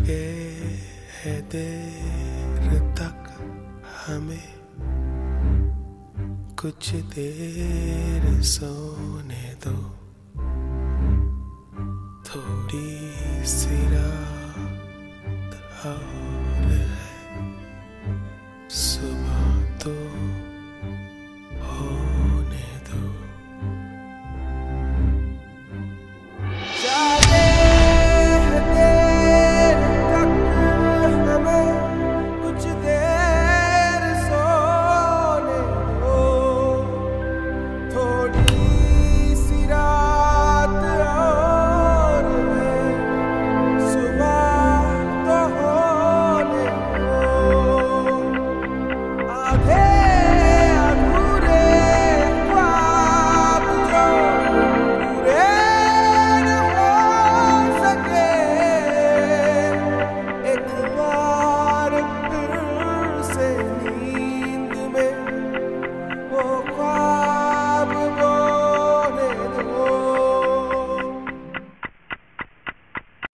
लगे है देर तक हमें, कुछ देर सोने दो, थोड़ी सी रात और है, सुबह तो होने दो।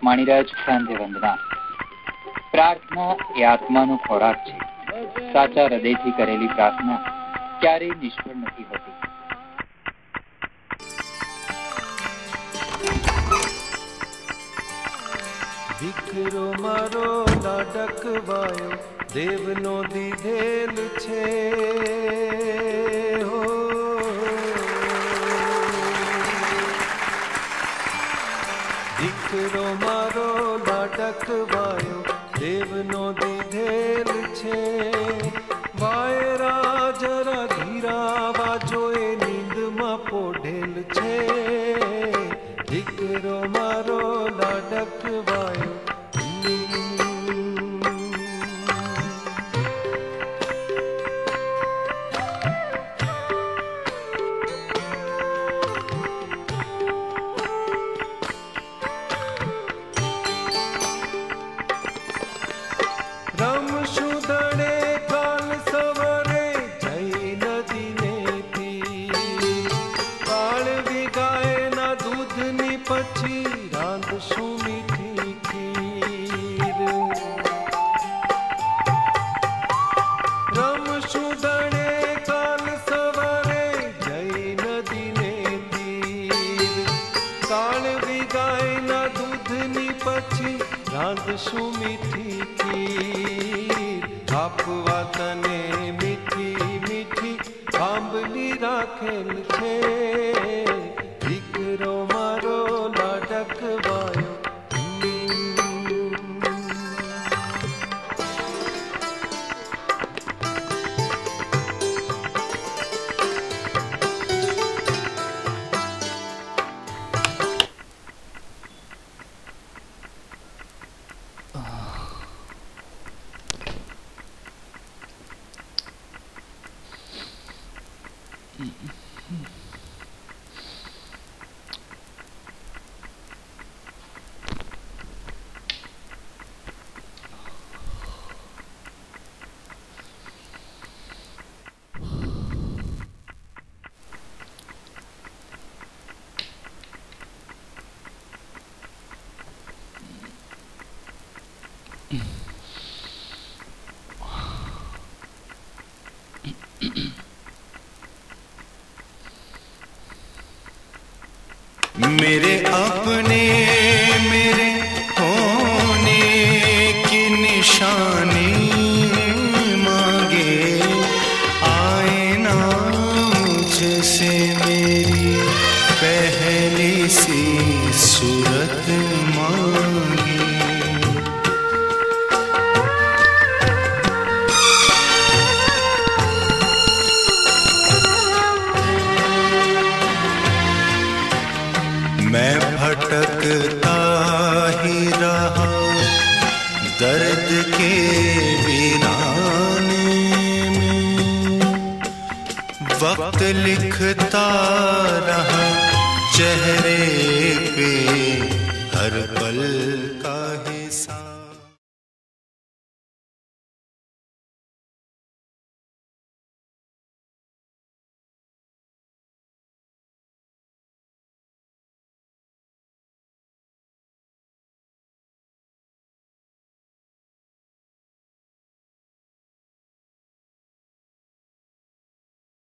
માણી રહ્યા છો સાંજે વંદના. પ્રાર્થના એ આત્માનો ખોરાક છે. સાચા હૃદયથી કરેલી પ્રાર્થના ક્યારેય નિષ્ફળ નથી હોતી. દીકરો મારો લાડકવાયો દેવનો દીધેલ છે, દીકરો મારો લાડકવાયો દેવનો દીધેલ છે, વાયરા જરા ધીરા વાજો એ નીંદમાં પોઢેલ છે, દીકરો મારો લાડકવાયો. શું મીઠી ખીર આપવા તને મીઠી મીઠી આંબલી રાખેલ છે, દીકરો મારો લાડકવાયો. मेरे अपने मेरे होने की निशानी मांगे, आए ना मुझसे मेरी पहली सी सूरत मांगे. मैं भटकता ही रहा दर्द के वीराने में, वक्त लिखता रहा चेहरे पे हर पल